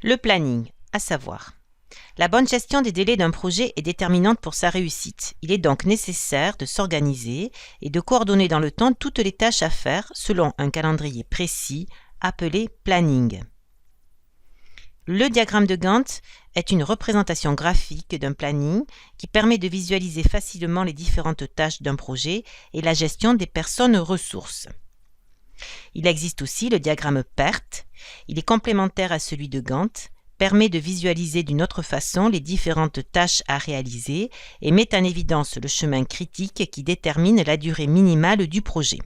Le planning, à savoir. La bonne gestion des délais d'un projet est déterminante pour sa réussite. Il est donc nécessaire de s'organiser et de coordonner dans le temps toutes les tâches à faire selon un calendrier précis appelé planning. Le diagramme de Gantt est une représentation graphique d'un planning qui permet de visualiser facilement les différentes tâches d'un projet et la gestion des personnes ressources. Il existe aussi le diagramme PERT. Il est complémentaire à celui de Gantt, permet de visualiser d'une autre façon les différentes tâches à réaliser et met en évidence le chemin critique qui détermine la durée minimale du projet.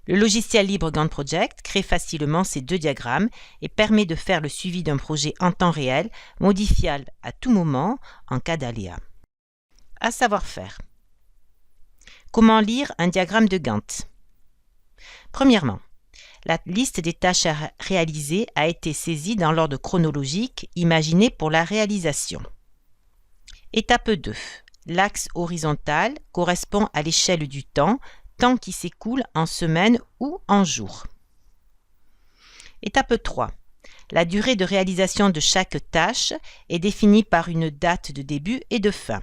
Le logiciel libre Gantt Project crée facilement ces deux diagrammes et permet de faire le suivi d'un projet en temps réel, modifiable à tout moment en cas d'aléa. À savoir faire. Comment lire un diagramme de Gantt? Premièrement, la liste des tâches à réaliser a été saisie dans l'ordre chronologique imaginé pour la réalisation. Étape 2. L'axe horizontal correspond à l'échelle du temps qui s'écoule en semaines ou en jours. Étape 3. La durée de réalisation de chaque tâche est définie par une date de début et de fin.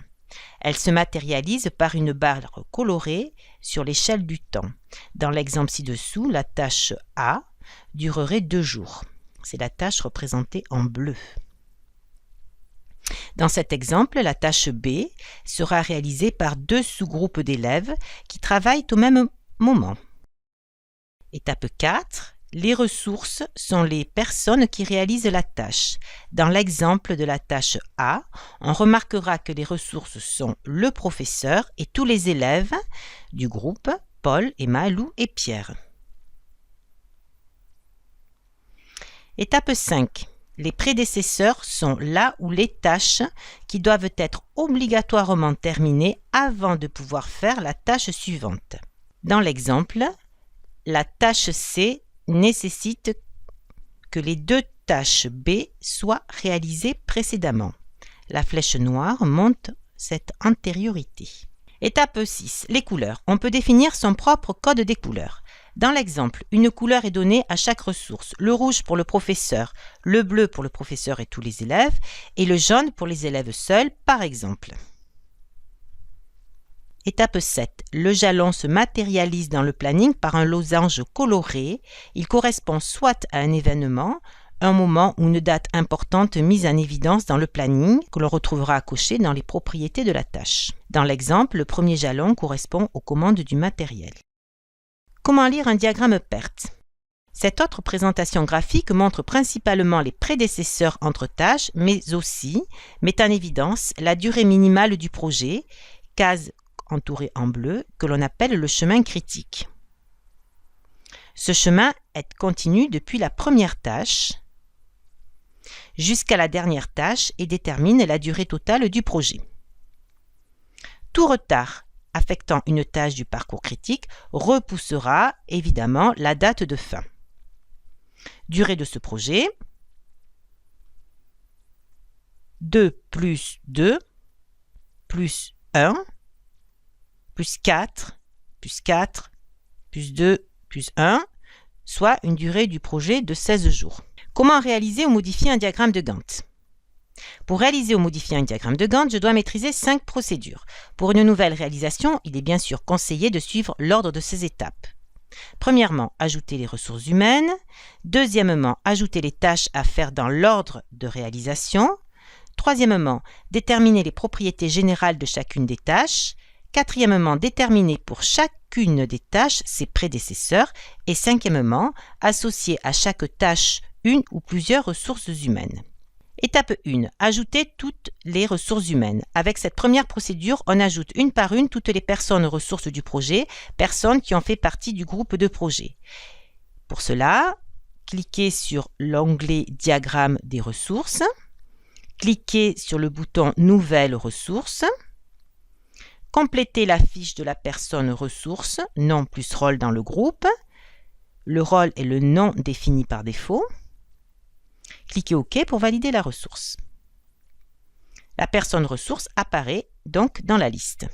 Elle se matérialise par une barre colorée sur l'échelle du temps. Dans l'exemple ci-dessous, la tâche A durerait 2 jours. C'est la tâche représentée en bleu. Dans cet exemple, la tâche B sera réalisée par 2 sous-groupes d'élèves qui travaillent au même moment. Étape 4. Les ressources sont les personnes qui réalisent la tâche. Dans l'exemple de la tâche A, on remarquera que les ressources sont le professeur et tous les élèves du groupe, Paul, Emma, Lou et Pierre. Étape 5. Les prédécesseurs sont là où les tâches qui doivent être obligatoirement terminées avant de pouvoir faire la tâche suivante. Dans l'exemple, la tâche C nécessite que les 2 tâches B soient réalisées précédemment. La flèche noire montre cette antériorité. Étape 6. Les couleurs. On peut définir son propre code des couleurs. Dans l'exemple, une couleur est donnée à chaque ressource. Le rouge pour le professeur, le bleu pour le professeur et tous les élèves, et le jaune pour les élèves seuls, par exemple. Étape 7. Le jalon se matérialise dans le planning par un losange coloré. Il correspond soit à un événement, un moment ou une date importante mise en évidence dans le planning que l'on retrouvera à cocher dans les propriétés de la tâche. Dans l'exemple, le premier jalon correspond aux commandes du matériel. Comment lire un diagramme PERT? Cette autre présentation graphique montre principalement les prédécesseurs entre tâches, mais aussi met en évidence la durée minimale du projet, case entourée en bleu, que l'on appelle le chemin critique. Ce chemin est continu depuis la première tâche jusqu'à la dernière tâche et détermine la durée totale du projet. Tout retard affectant une tâche du parcours critique repoussera évidemment la date de fin. Durée de ce projet, 2 plus 2 plus 1 plus 4 plus 4 plus 2 plus 1, soit une durée du projet de 16 jours. Comment réaliser ou modifier un diagramme de Gantt? Pour réaliser ou modifier un diagramme de Gantt, je dois maîtriser 5 procédures. Pour une nouvelle réalisation, il est bien sûr conseillé de suivre l'ordre de ces étapes. Premièrement, ajouter les ressources humaines. Deuxièmement, ajouter les tâches à faire dans l'ordre de réalisation. Troisièmement, déterminer les propriétés générales de chacune des tâches. Quatrièmement, déterminer pour chacune des tâches ses prédécesseurs. Et cinquièmement, associer à chaque tâche une ou plusieurs ressources humaines. Étape 1. Ajouter toutes les ressources humaines. Avec cette première procédure, on ajoute une par une toutes les personnes ressources du projet, personnes qui ont fait partie du groupe de projet. Pour cela, cliquez sur l'onglet Diagramme des ressources, cliquez sur le bouton Nouvelles ressources, complétez la fiche de la personne ressource, nom plus rôle dans le groupe. Le rôle est le nom défini par défaut. Cliquez OK pour valider la ressource. La personne ressource apparaît donc dans la liste.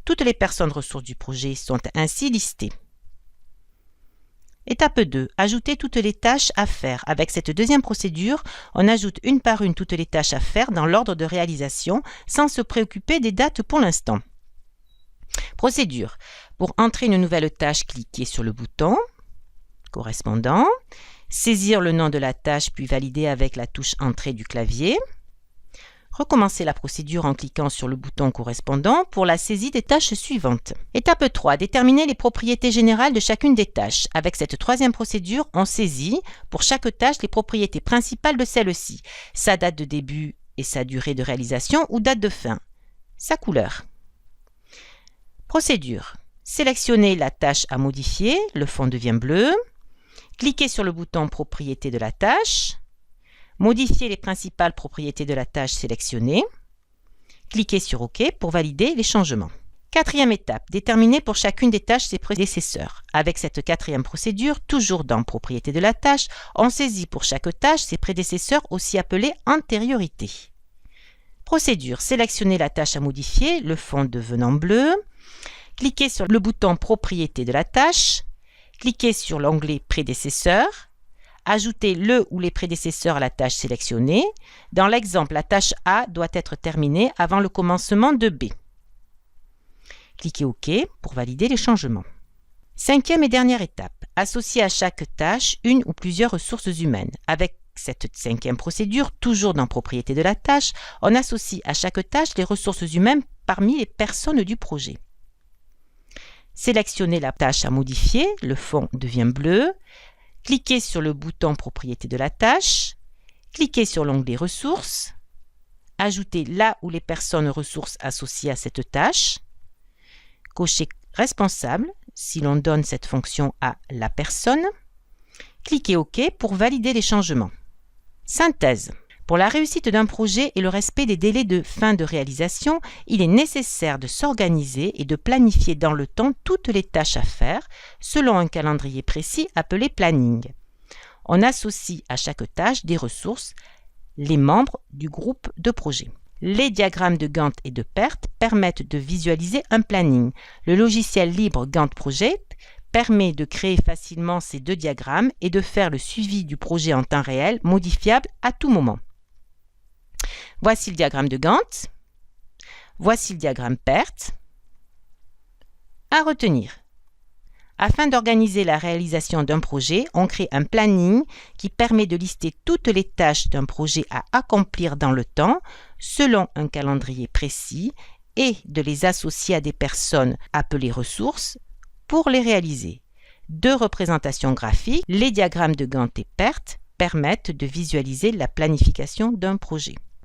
Toutes les personnes ressources du projet sont ainsi listées. Étape 2. Ajouter toutes les tâches à faire. Avec cette deuxième procédure, on ajoute une par une toutes les tâches à faire dans l'ordre de réalisation sans se préoccuper des dates pour l'instant. Procédure. Pour entrer une nouvelle tâche, cliquez sur le bouton correspondant. Saisir le nom de la tâche puis valider avec la touche Entrée du clavier. Recommencer la procédure en cliquant sur le bouton correspondant pour la saisie des tâches suivantes. Étape 3. Déterminer les propriétés générales de chacune des tâches. Avec cette troisième procédure, on saisit pour chaque tâche les propriétés principales de celle-ci, sa date de début et sa durée de réalisation ou date de fin, sa couleur. Procédure. Sélectionnez la tâche à modifier, le fond devient bleu. Cliquez sur le bouton Propriétés de la tâche. Modifiez les principales propriétés de la tâche sélectionnée. Cliquez sur OK pour valider les changements. Quatrième étape, déterminer pour chacune des tâches ses prédécesseurs. Avec cette quatrième procédure, toujours dans Propriétés de la tâche, on saisit pour chaque tâche ses prédécesseurs, aussi appelés antériorités. Procédure, sélectionnez la tâche à modifier, le fond devenant bleu. Cliquez sur le bouton Propriétés de la tâche. Cliquez sur l'onglet Prédécesseurs. Ajoutez le ou les prédécesseurs à la tâche sélectionnée. Dans l'exemple, la tâche A doit être terminée avant le commencement de B. Cliquez OK pour valider les changements. Cinquième et dernière étape, associer à chaque tâche une ou plusieurs ressources humaines. Avec cette cinquième procédure, toujours dans Propriétés de la tâche, on associe à chaque tâche les ressources humaines parmi les personnes du projet. Sélectionnez la tâche à modifier, le fond devient bleu. Cliquez sur le bouton Propriétés de la tâche, cliquez sur l'onglet Ressources, ajoutez la ou les personnes ressources associées à cette tâche, cochez Responsable si l'on donne cette fonction à la personne, cliquez OK pour valider les changements. Synthèse. Pour la réussite d'un projet et le respect des délais de fin de réalisation, il est nécessaire de s'organiser et de planifier dans le temps toutes les tâches à faire selon un calendrier précis appelé planning. On associe à chaque tâche des ressources, les membres du groupe de projet. Les diagrammes de Gantt et de PERT permettent de visualiser un planning. Le logiciel libre Gantt Project permet de créer facilement ces deux diagrammes et de faire le suivi du projet en temps réel, modifiable à tout moment. Voici le diagramme de Gantt. Voici le diagramme PERT. À retenir. Afin d'organiser la réalisation d'un projet, on crée un planning qui permet de lister toutes les tâches d'un projet à accomplir dans le temps, selon un calendrier précis, et de les associer à des personnes appelées ressources pour les réaliser. Deux représentations graphiques, les diagrammes de Gantt et PERT, permettent de visualiser la planification d'un projet.